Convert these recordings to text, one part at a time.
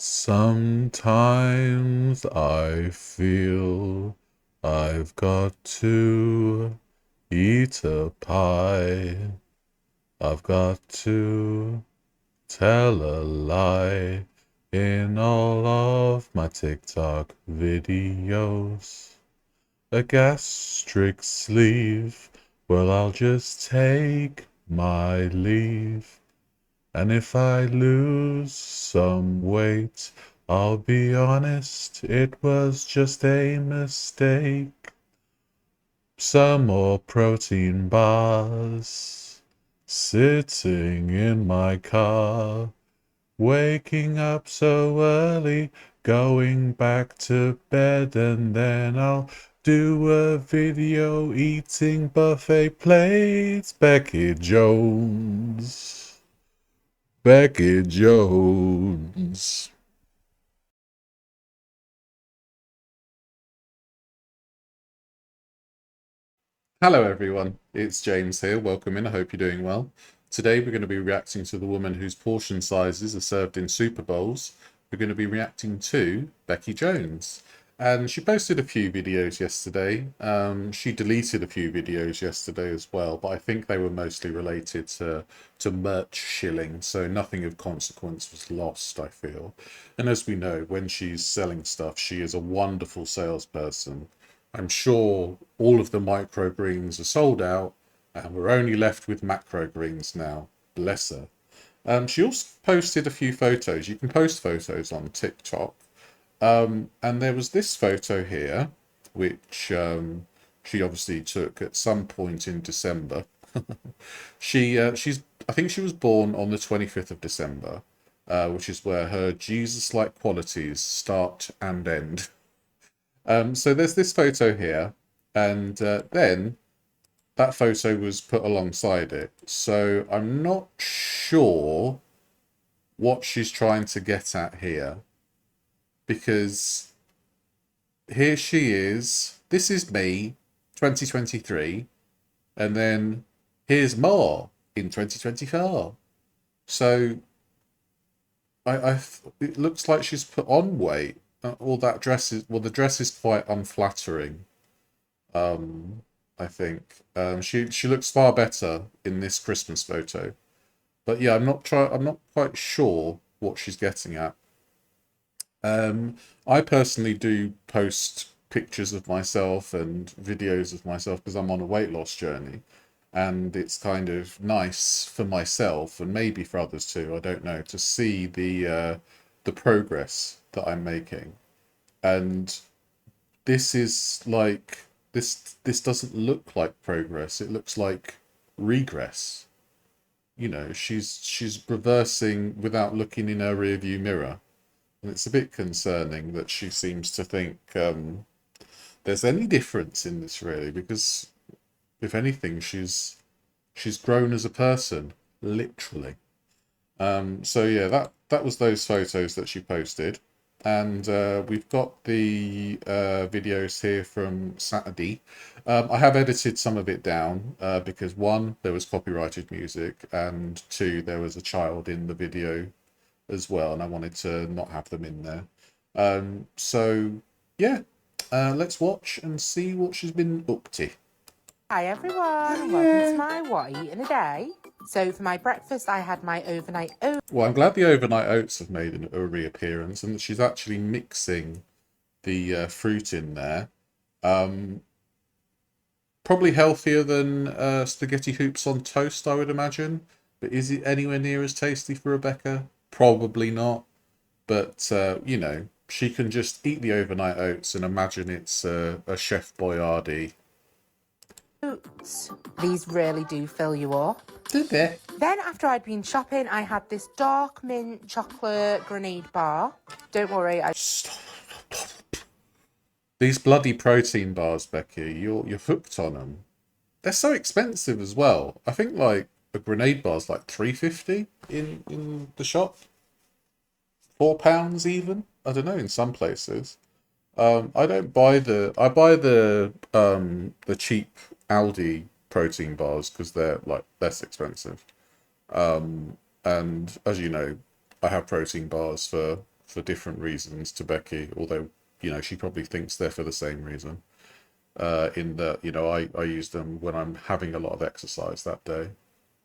Sometimes I feel I've got to eat a pie. I've got to tell a lie in all of my TikTok videos. A gastric sleeve, well, I'll just take my leave. And if I lose some weight, I'll be honest, it was just a mistake. Some more protein bars, sitting in my car, waking up so early, going back to bed, and then I'll do a video eating buffet plates. Becky Jones. Becky Jones. Hello, everyone. It's James here. Welcome in. I hope you're doing well. Today, we're going to be reacting to the woman whose portion sizes are served in Super Bowls. We're going to be reacting to Becky Jones. And she posted a few videos yesterday. She deleted a few videos yesterday as well, but I think they were mostly related to merch shilling, so nothing of consequence was lost, I feel. And as we know, when she's selling stuff, she is a wonderful salesperson. I'm sure all of the microgreens are sold out, and we're only left with macrogreens now. Bless her. She also posted a few photos. You can post photos on TikTok. And there was this photo here, which she obviously took at some point in December. I think she was born on the 25th of December, which is where her Jesus-like qualities start and end. So there's this photo here, and then that photo was put alongside it. So I'm not sure what she's trying to get at here, because here she is. This is me, 2023, and then here's more in 2024. So it looks like she's put on weight. All that dress is, well, the dress is quite unflattering. I think she looks far better in this Christmas photo. But yeah, I'm not quite sure what she's getting at. I personally do post pictures of myself and videos of myself because I'm on a weight loss journey, and it's kind of nice for myself and maybe for others too. I don't know, to see the progress that I'm making. And this is like this doesn't look like progress. It looks like regress. You know, she's reversing without looking in her rearview mirror. And it's a bit concerning that she seems to think there's any difference in this, really, because if anything, she's grown as a person, literally. So yeah, that was those photos that she posted, and we've got the videos here from Saturday. I have edited some of it down because one, there was copyrighted music, and two, there was a child in the video as well, and I wanted to not have them in there. So yeah, let's watch and see what she's been up to. Hi everyone, welcome to my What I Eat in a Day. So for my breakfast I had my overnight oats. Well, I'm glad the overnight oats have made a reappearance and that she's actually mixing the fruit in there. Um, Probably healthier than spaghetti hoops on toast, I would imagine. But is it anywhere near as tasty for Rebecca? Probably not. But, you know, she can just eat the overnight oats and imagine it's a Chef Boyardee. These really do fill you up. Did they? Then after I'd been shopping I had this dark mint chocolate grenade bar. Don't worry, Stop. These bloody protein bars, Becky, you're hooked on them. They're so expensive as well. I think like a grenade bar's like 3.50 in the shop. £4 even. I don't know, in some places. I don't buy I buy the cheap Aldi protein bars because they're like less expensive. And as you know, I have protein bars for for different reasons to Becky, although, you know, she probably thinks they're for the same reason. In that, you know, I use them when I'm having a lot of exercise that day.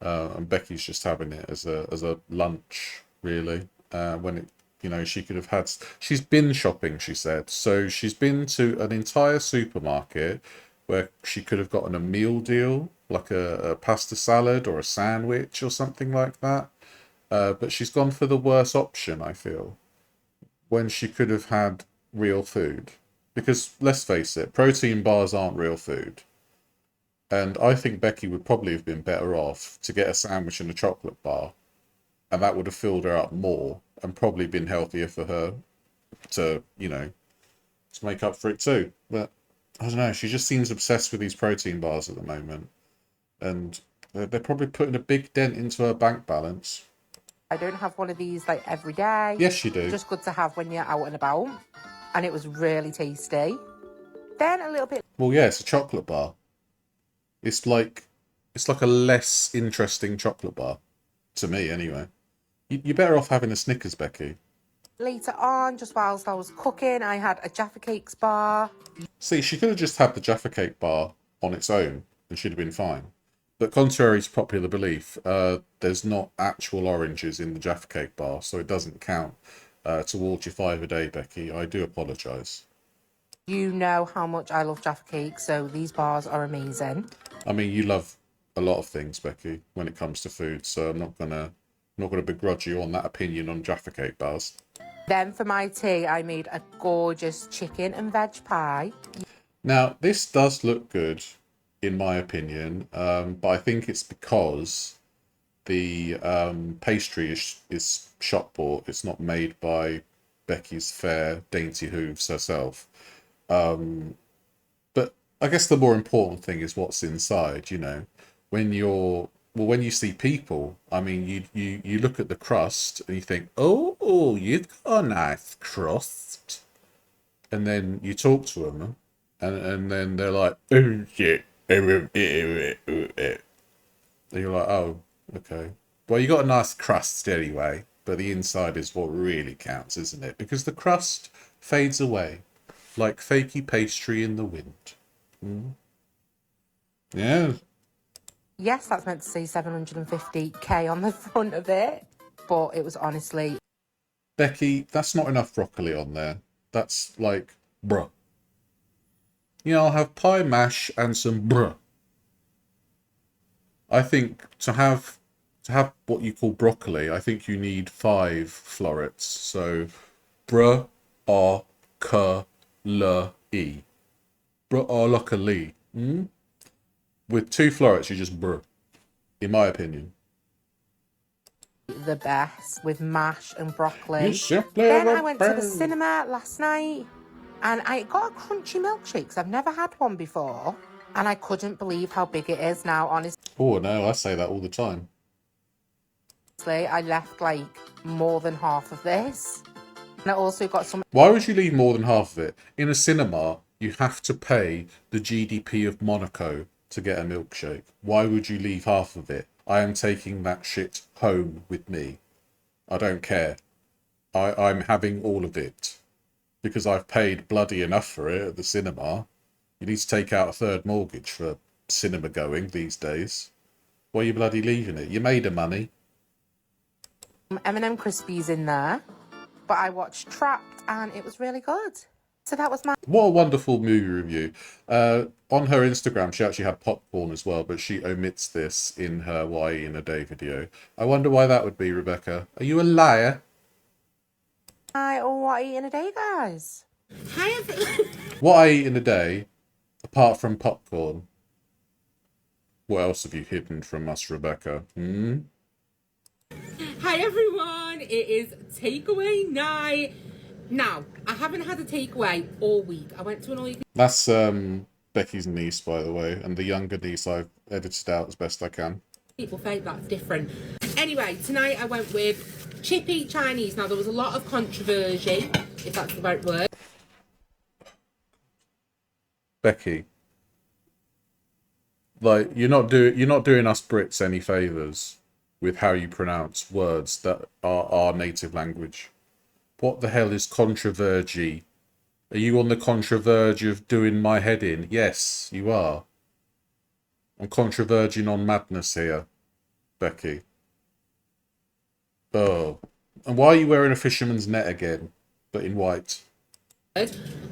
And Becky's just having it as a lunch, really. When it, you know, she could have had. She's been shopping, she said. So she's been to an entire supermarket where she could have gotten a meal deal, like a pasta salad or a sandwich or something like that. But she's gone for the worst option, I feel, when she could have had real food. Because let's face it, protein bars aren't real food. And I think Becky would probably have been better off to get a sandwich and a chocolate bar, and that would have filled her up more and probably been healthier for her to, you know, to make up for it too. But I don't know, she just seems obsessed with these protein bars at the moment, and they're probably putting a big dent into her bank balance. I don't have one of these like every day. Yes, you do. Just good to have when you're out and about. And it was really tasty. Then a little bit Well, yeah, it's a chocolate bar. It's like a less interesting chocolate bar, to me anyway. You're better off having a Snickers, Becky. later on, just whilst I was cooking, I had a Jaffa Cakes bar. See, she could have just had the Jaffa Cake bar on its own and she'd have been fine. But contrary to popular belief, there's not actual oranges in the Jaffa Cake bar, so it doesn't count towards your 5 a day, Becky. I do apologise. You know how much I love Jaffa Cakes, so these bars are amazing. I mean, you love a lot of things, Becky, when it comes to food, so I'm not gonna begrudge you on that opinion on Jaffa Cake bars. Then for my tea, I made a gorgeous chicken and veg pie. Now, this does look good, in my opinion, but I think it's because the pastry is shop bought. It's not made by Becky's fair, dainty hooves herself. But I guess the more important thing is what's inside, you know. When you see people, I mean, you look at the crust and you think, oh, you've got a nice crust. And then you talk to them and then they're like, oh, shit. And you're like, oh, okay. Well, you got a nice crust anyway, but the inside is what really counts, isn't it? Because the crust fades away like fakey pastry in the wind. Mm. Yeah. Yes, that's meant to say 750k on the front of it, but it was honestly... Becky, that's not enough broccoli on there. That's like, bruh. You know, I'll have pie mash and some bruh. I think to have what you call broccoli, I think you need 5 florets. So, bruh, or, ka, la, e. Bruh, or, la, ka, li. Mm? With 2 florets, you just bruh. In my opinion. the best with mash and broccoli. You simply Then the I went to the best. cinema last night and I got a crunchy milkshake because I've never had one before. And I couldn't believe how big it is now, honestly. Oh, no, I say that all the time. I left like more than half of this. And I also got some... Why would you leave more than half of it? In a cinema, you have to pay the GDP of Monaco to get a milkshake. Why would you leave half of it? I am taking that shit home with me. I don't care. I'm having all of it. Because I've paid bloody enough for it at the cinema. You need to take out a 3rd mortgage for cinema going these days. Why are you bloody leaving it? You made the money. M&M Crispies in there. But I watched Trapped and it was really good. So that was my... What a wonderful movie review. On her Instagram, she actually had popcorn as well, but she omits this in her Why in a Day video. I wonder why that would be, Rebecca. Are you a liar? Hi, what I eat in a day, guys? Hi, everyone. What I eat in a day, apart from popcorn. What else have you hidden from us, Rebecca? Hmm? Hi, everyone. It is takeaway night. Now, I haven't had a takeaway all week. I went to an all. That's Becky's niece, by the way, and the younger niece I've edited out as best I can. People think that's different. Anyway, tonight I went with chippy Chinese. Now, there was a lot of controversy, if that's the right word. Becky, like you're not doing us Brits any favors with how you pronounce words that are our native language. What the hell is controvergy? Are you on the controverge of doing my head in? Yes, you are. I'm controverging on madness here, Becky. Oh. And why are you wearing a fisherman's net again, but in white?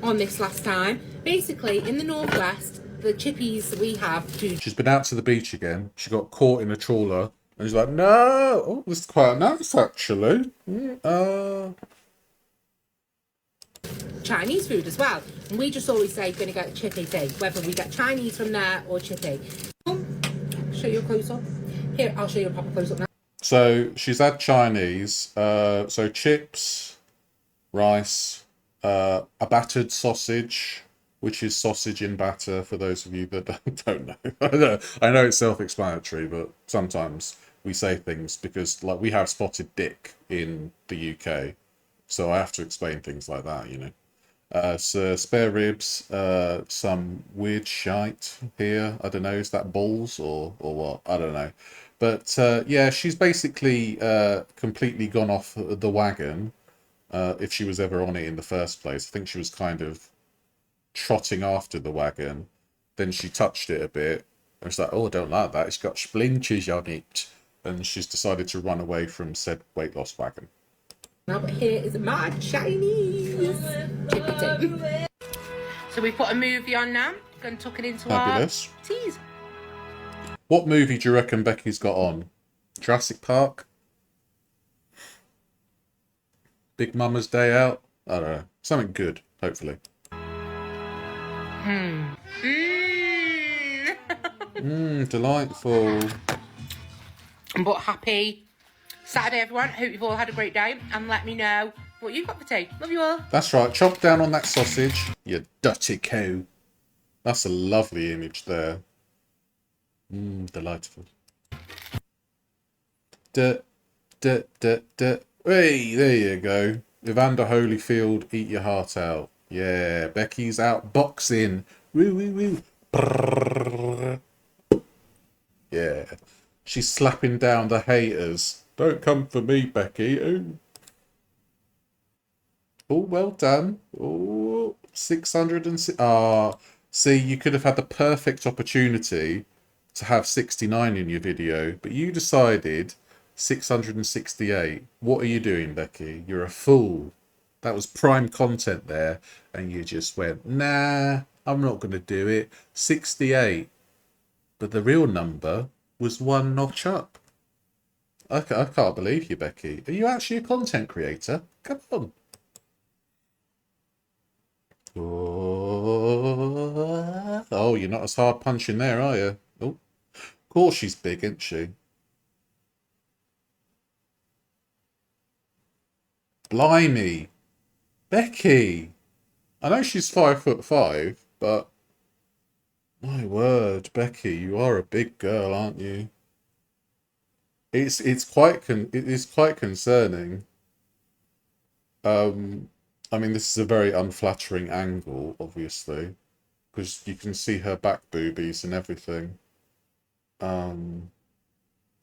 On this last time. Basically, in the northwest, the chippies we have do She's been out to the beach again. She got caught in a trawler. And she's like, no! Oh, this is quite nice, actually. Chinese food as well. And we just always say, going to get chippy tea, whether we get Chinese from there or chippy. Show you a close up. Here, I'll show you a proper close up now. So she's had Chinese. So chips, rice, a battered sausage, which is sausage in batter for those of you that don't know. I know it's self-explanatory, but sometimes we say things because, like, we have spotted dick in the UK, so I have to explain things like that, you know. So spare ribs, some weird shite here. I don't know, is that balls or what? I don't know. But yeah, she's basically completely gone off the wagon, if she was ever on it in the first place. I think she was kind of trotting after the wagon. Then she touched it a bit. And it's like, oh, I don't like that. It's got splinters on it. And she's decided to run away from said weight loss wagon. Now, but here is my Chinese chippy tea. So we put a movie on now. Going to tuck it into Fabulous. our teas. What movie do you reckon Becky's got on? Jurassic Park? Big Mama's Day Out? I don't know. Something good, hopefully. Delightful. But happy Saturday, everyone. Hope you've all had a great day. And let me know what you've got for tea. Love you all. That's right. Chop down on that sausage, you dirty cow. That's a lovely image there. Delightful. Hey, there you go. Evander Holyfield, eat your heart out. Yeah, Becky's out boxing. Woo, woo, woo. Brrr. Yeah. She's slapping down the haters. Don't come for me, Becky. Ooh. Oh, well done. Oh, 606. See, you could have had the perfect opportunity to have 69 in your video, but you decided 668. What are you doing, Becky? You're a fool. That was prime content there, and you just went, nah, I'm not going to do it. 68. But the real number was one notch up. I can't believe you, Becky. Are you actually a content creator? Come on. Oh, you're not as hard punching there, are you? Oh, of course she's big, isn't she? Blimey. Becky. I know she's 5'5", but my word, Becky, you are a big girl, aren't you? It is quite concerning. I mean, this is a very unflattering angle, obviously, because you can see her back boobies and everything.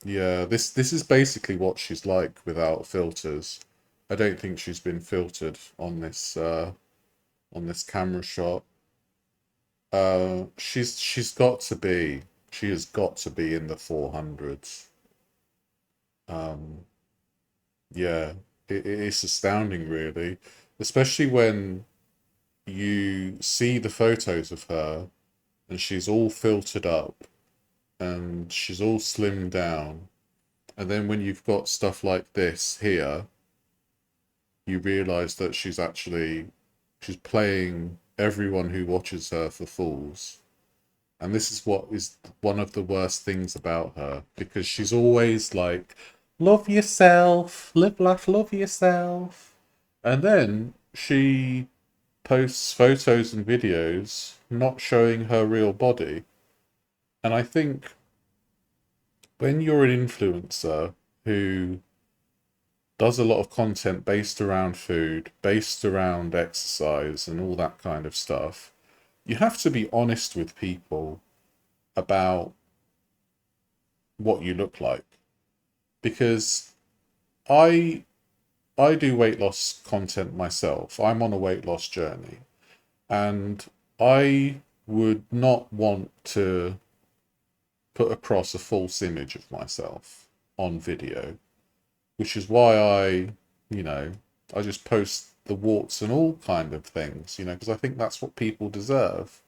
Yeah, this is basically what she's like without filters. I don't think she's been filtered on this camera shot. She has got to be in the 400s. Yeah, it's astounding, really, especially when you see the photos of her and she's all filtered up and she's all slimmed down, and then when you've got stuff like this here, you realize that she's playing everyone who watches her for fools. And this is what is one of the worst things about her, because she's always like, love yourself, live, laugh, love yourself. And then she posts photos and videos not showing her real body. And I think when you're an influencer who does a lot of content based around food, based around exercise and all that kind of stuff, you have to be honest with people about what you look like. Because I I do weight loss content myself. I'm on a weight loss journey, and I would not want to put across a false image of myself on video, which is why you know, I just post the warts and all kind of things, because I think that's what people deserve,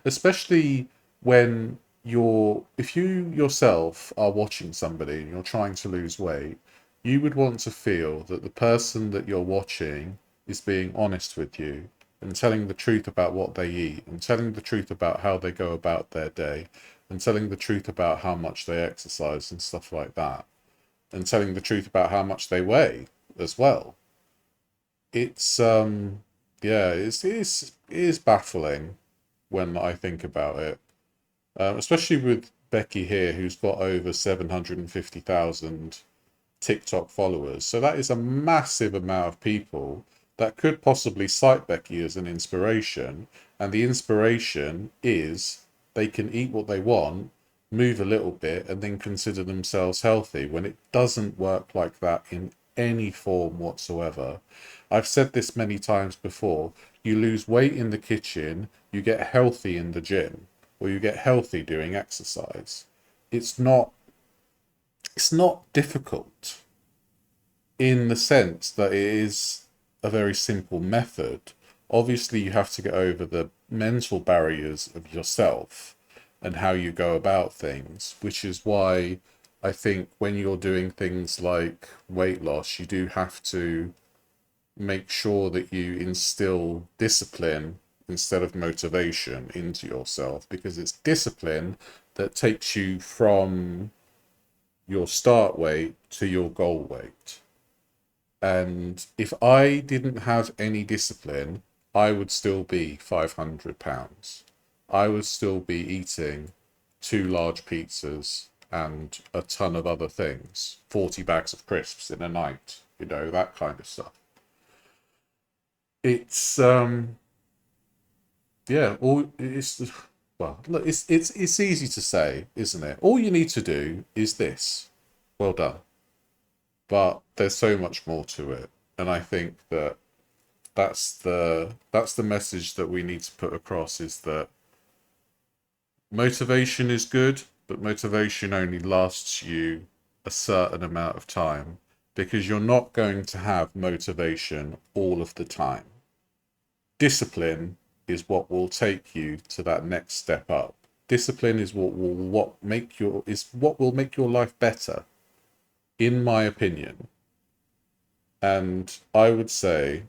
especially when if you yourself are watching somebody and you're trying to lose weight, you would want to feel that the person that you're watching is being honest with you and telling the truth about what they eat and telling the truth about how they go about their day and telling the truth about how much they exercise and stuff like that and telling the truth about how much they weigh as well. It's yeah, it is baffling when I think about it, especially with Becky here, who's got over 750,000 TikTok followers. So that is a massive amount of people that could possibly cite Becky as an inspiration. And the inspiration is they can eat what they want, move a little bit, and then consider themselves healthy, when it doesn't work like that in any form whatsoever. I've said this many times before. You lose weight in the kitchen, you get healthy in the gym, or you get healthy doing exercise. It's not difficult in the sense that it is a very simple method. Obviously, you have to get over the mental barriers of yourself and how you go about things, which is why I think when you're doing things like weight loss, you do have to make sure that you instill discipline instead of motivation into yourself, because it's discipline that takes you from your start weight to your goal weight. And if I didn't have any discipline, I would still be 500 pounds. I would still be eating 2 large pizzas and a ton of other things, 40 bags of crisps in a night, that kind of stuff. It's yeah, all it's well, look, it's easy to say, isn't it? All you need to do is this. Well done. But there's so much more to it, and I think that that's the message that we need to put across, is that motivation is good, but motivation only lasts you a certain amount of time, because you're not going to have motivation all of the time. Discipline is what will take you to that next step up. Discipline is what will make your life better, in my opinion. And I would say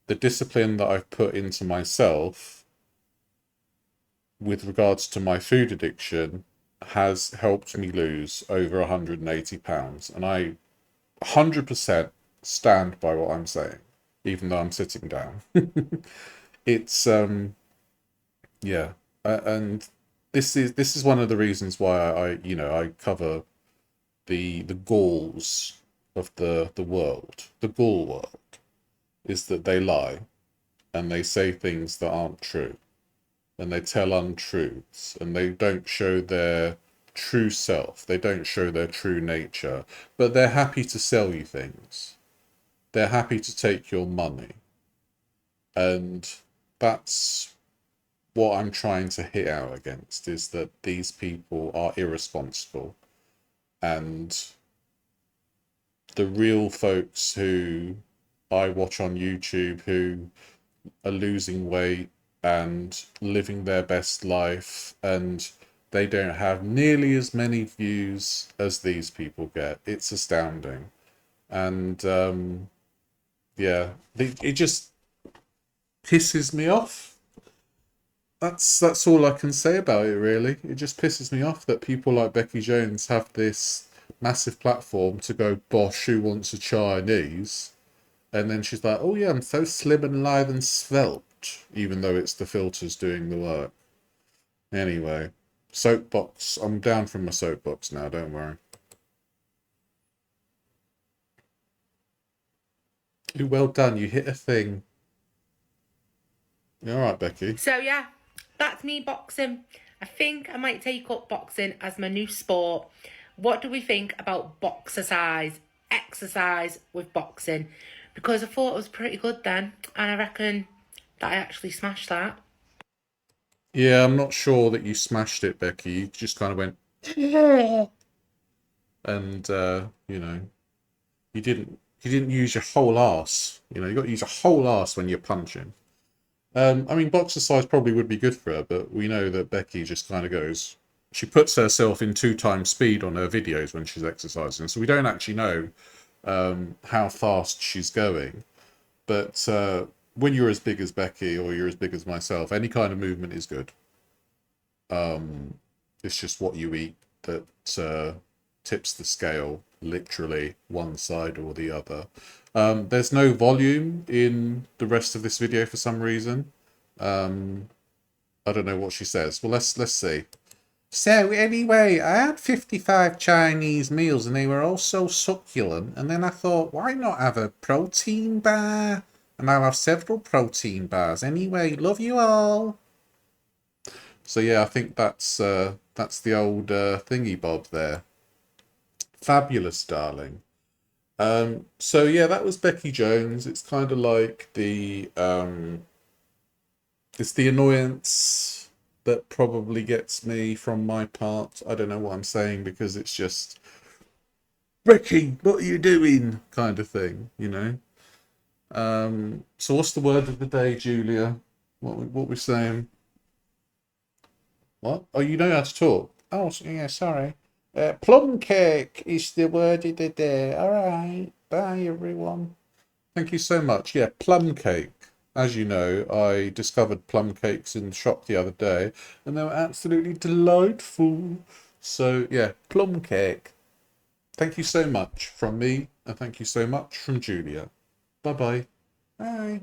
the discipline that I've put into myself with regards to my food addiction has helped me lose over 180 pounds. And I 100% stand by what I'm saying, even though I'm sitting down. It's yeah, and this is one of the reasons why I cover the galls of the world. The gall world is that they lie and they say things that aren't true, and they tell untruths, and they don't show their true self. They don't show their true nature, but they're happy to sell you things. They're happy to take your money. And that's what I'm trying to hit out against, is that these people are irresponsible, and the real folks who I watch on YouTube who are losing weight and living their best life, and they don't have nearly as many views as these people get. It's astounding. And yeah, it just pisses me off. That's all I can say about it, really. It just pisses me off that people like Becky Jones have this massive platform to go, bosh, who wants a Chinese? And then she's like, oh yeah, I'm so slim and lithe and svelte, even though it's the filters doing the work. Anyway, soapbox. I'm down from my soapbox now, don't worry. Ooh, well done. You hit a thing. You all right, Becky? So yeah, that's me boxing. I think I might take up boxing as my new sport. What do we think about boxercise, exercise with boxing? because I thought it was pretty good then, and I reckon that I actually smashed that. Yeah, I'm not sure that you smashed it, Becky. You just kind of went, and you didn't use your whole ass. You got to use your whole ass when you're punching. I mean, boxer size probably would be good for her, but we know that Becky just kind of goes. She puts herself in 2 times speed on her videos when she's exercising, so we don't actually know how fast she's going. But when you're as big as Becky or you're as big as myself, any kind of movement is good. It's just what you eat that tips the scale, literally one side or the other. There's no volume in the rest of this video for some reason. I don't know what she says. Well, let's see. So anyway, I had 55 Chinese meals and they were all so succulent. And then I thought, why not have a protein bar? And I'll have several protein bars. Anyway, love you all. So yeah, I think that's the old thingy bob there. Fabulous, darling. So yeah, that was Becky Jones. It's kind of like it's the annoyance that probably gets me from my part. I don't know what I'm saying because it's just Becky, what are you doing? Kind of thing. So what's the word of the day, Julia? What we're saying? What? Oh, you know how to talk. Oh, yeah, sorry. Plum cake is the word of the day. All right. Bye, everyone. Thank you so much. Yeah, plum cake. As you know, I discovered plum cakes in the shop the other day, and they were absolutely delightful. So, yeah, plum cake. Thank you so much from me, and thank you so much from Julia. Bye-bye. Bye.